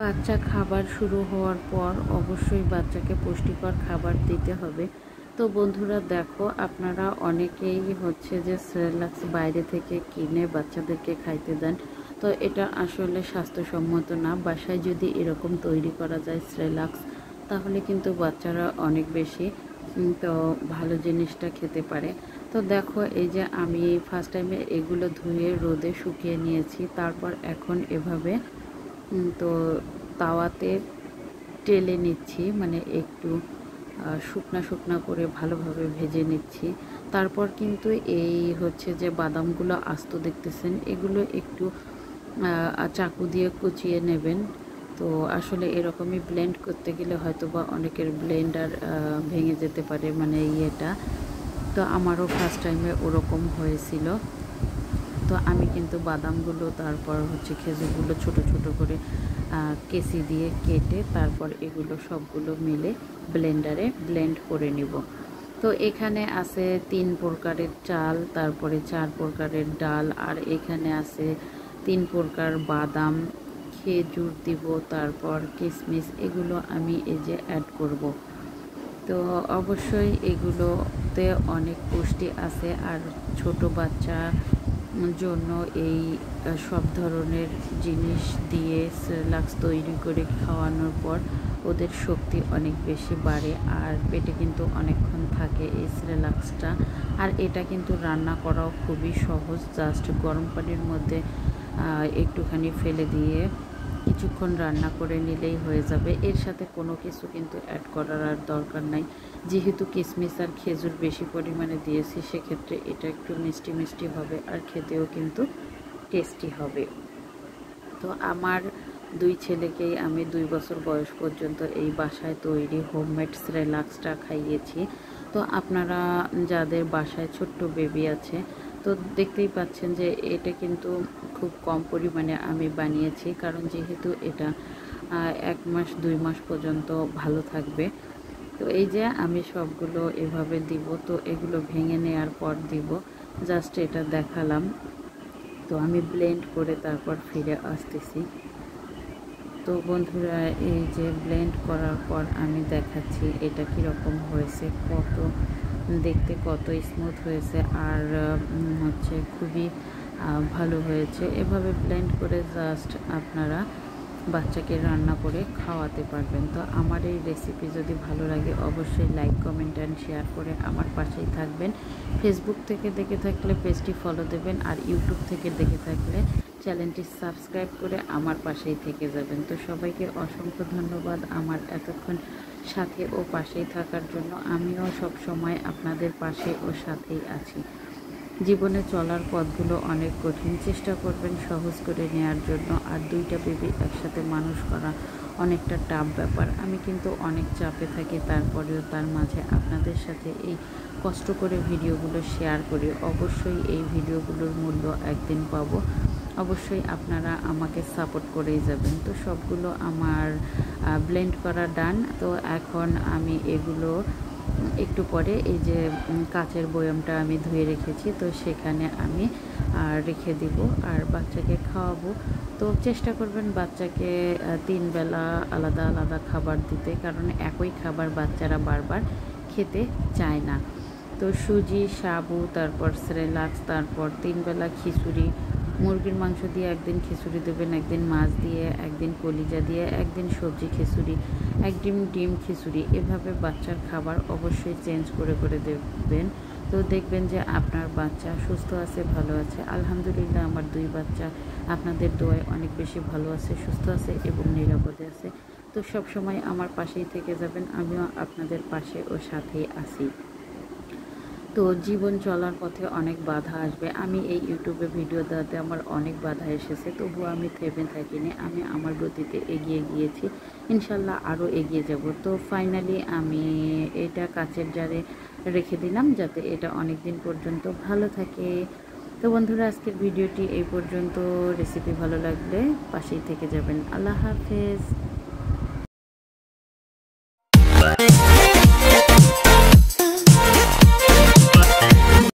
বাচ্চা খাবার শুরু হওয়ার পর অবশ্যই বাচ্চাকে পুষ্টিকর খাবার দিতে হবে। তো বন্ধুরা দেখো, আপনারা অনেকেই হচ্ছে যে সেরেলাক্স বাইরে থেকে কিনে বাচ্চাদেরকে খাইতে দেন। তো এটা আসলে স্বাস্থ্যসম্মত না। বাসায় যদি এরকম তৈরি করা যায় সেরেলাক্স, তাহলে কিন্তু বাচ্চারা অনেক বেশি তো ভালো জিনিসটা খেতে পারে। তো দেখো, এই যে আমি ফার্স্ট টাইমে এগুলো ধুয়ে রোদে শুকিয়ে নিয়েছি। তারপর এখন এভাবে তো তাওয়াতে টেলে নিচ্ছি, মানে একটু শুকনা শুকনা করে ভালোভাবে ভেজে নিচ্ছি। তারপর কিন্তু এই হচ্ছে যে বাদামগুলো আস্ত দেখতেছেন, এগুলো একটু চাকু দিয়ে কুচিয়ে নেবেন। তো আসলে এরকমই ব্লেন্ড করতে গেলে হয়তো বা অনেকের ব্লেন্ডার ভেঙে যেতে পারে, মানে ইয়েটা। তো আমারও ফার্স্ট টাইমে ওরকম হয়েছিল। তো আমি কিন্তু বাদামগুলো তারপর হচ্ছে খেজুরগুলো ছোট ছোট করে কেসি দিয়ে কেটে তারপর এগুলো সবগুলো মিলে ব্লেন্ডারে ব্লেন্ড করে নিব। তো এখানে আছে 3 প্রকারের চাল, তারপরে 4 প্রকারের ডাল, আর এখানে আছে 3 প্রকার বাদাম, খেজুর দিব, তারপর কিশমিশ, এগুলো আমি এই যে অ্যাড করব। তো অবশ্যই এগুলোতে অনেক পুষ্টি আছে। আর ছোট বাচ্চা জন্য এই সব ধরনের জিনিস দিয়ে সেরেলাক্স তৈরি করে খাওয়ানোর পর ওদের শক্তি অনেক বেশি বাড়ে, আর পেটে কিন্তু অনেকক্ষণ থাকে এই সেরেলাক্সটা। আর এটা কিন্তু রান্না করাও খুবই সহজ। জাস্ট গরম পানির মধ্যে একটুখানি ফেলে দিয়ে কিছুক্ষণ রান্না করে নিলেই হয়ে যাবে। এর সাথে কোনো কিছু কিন্তু অ্যাড করার আর দরকার নাই। যেহেতু কিশমিশ আর খেজুর বেশি পরিমাণে দিয়েছি, সেক্ষেত্রে এটা একটু মিষ্টি মিষ্টি হবে আর খেতেও কিন্তু টেস্টি হবে। তো আমার 2 ছেলেকেই আমি 2 বছর বয়স পর্যন্ত এই বাসায় তৈরি হোমমেড সেরেলাক্সটা খাইয়েছি। তো আপনারা যাদের বাসায় ছোট্ট বেবি আছে, তো দেখতেই পাচ্ছেন যে এটা কিন্তু খুব কম পরিমাণে আমি বানিয়েছি, কারণ যেহেতু এটা 1 মাস 2 মাস পর্যন্ত ভালো থাকবে। তো এই যে আমি সবগুলো এভাবে দিব। তো এগুলো ভেঙে নেওয়ার পর দিব, জাস্ট এটা দেখালাম। তো আমি ব্লেন্ড করে তারপর ফিরে আসতেছি। তো বন্ধুরা, এই যে ব্লেন্ড করার পর আমি দেখাচ্ছি এটা কীরকম হয়েছে, দেখতে কত স্মুথ হয়েছে, আর হচ্ছে খুবই ভালো হয়েছে। এভাবে ব্লেন্ড করে জাস্ট আপনারা বাচ্চাকে রান্না করে খাওয়াতে পারবেন। তো আমার এই রেসিপি যদি ভালো লাগে অবশ্যই লাইক, কমেন্ট অ্যান্ড শেয়ার করে আমার পাশেই থাকবেন। ফেসবুক থেকে দেখে থাকলে পেজটি ফলো দেবেন, আর ইউটিউব থেকে দেখে থাকলে চ্যানেলটি সাবস্ক্রাইব করে আমার পাশেই থেকে যাবেন। তো সবাইকে অসংখ্য ধন্যবাদ আমার এতক্ষণ সাথে ও পাশেই থাকার জন্য। আমিও সব সময় আপনাদের পাশে ও সাথেই আছি। জীবনে চলার পথগুলো অনেক কঠিন, চেষ্টা করবেন সহজ করে নেওয়ার জন্য। আর 2টা বেবি একসাথে মানুষ করা অনেকটা টাফ ব্যাপার। আমি কিন্তু অনেক চাপে থাকি, তারপরেও তার মাঝে আপনাদের সাথে এই কষ্ট করে ভিডিওগুলো শেয়ার করি। অবশ্যই এই ভিডিওগুলোর মূল্য একদিন পাবো। অবশ্যই আপনারা আমাকে সাপোর্ট করেই যাবেন। তো সবগুলো আমার ব্লেন্ড করা ডান। তো এখন আমি এগুলো একটু পরে এই যে কাচের বয়ামটা আমি ধুয়ে রেখেছি, তো সেখানে আমি রেখে দিব আর বাচ্চাকে খাওয়াবো। তো চেষ্টা করবেন বাচ্চাকে 3 বেলা আলাদা আলাদা খাবার দিতে, কারণ একই খাবার বাচ্চারা বারবার খেতে চায় না। তো সুজি, সাবু, তারপর সেরেলাক্স, তারপর 3 বেলা খিচুড়ি, মুরগির মাংস দিয়ে একদিন খিচুড়ি দেবেন, একদিন মাছ দিয়ে, একদিন কলিজা দিয়ে, একদিন সবজি খিচুড়ি, একদিন ডিম খিচুড়ি। এভাবে বাচ্চার খাবার অবশ্যই চেঞ্জ করে করে দেবেন। তো দেখবেন যে আপনার বাচ্চা সুস্থ আছে, ভালো আছে। আলহামদুলিল্লাহ, আমার 2 বাচ্চা আপনাদের দোয়ায় অনেক বেশি ভালো আছে, সুস্থ আছে এবং নিরাপদে আছে। তো সব সময় আমার পাশেই থেকে যাবেন, আমিও আপনাদের পাশে ও সাথেই আছি। তো জীবন চলার পথে অনেক বাধা আসবে। আমি এই ইউটিউবে ভিডিও দেওয়াতে আমার অনেক বাধা এসেছে, তবুও আমি থেমে থাকিনি। আমি আমার গতিতে এগিয়ে গিয়েছি, ইনশাল্লাহ আরও এগিয়ে যাব। তো ফাইনালি আমি এটা কাচের জারে রেখে দিলাম, যাতে এটা অনেক দিন পর্যন্ত ভালো থাকে। তো বন্ধুরা, আজকের ভিডিওটি এই পর্যন্ত। রেসিপি ভালো লাগলে পাশেই থেকে যাবেন। আল্লাহ হাফেজ।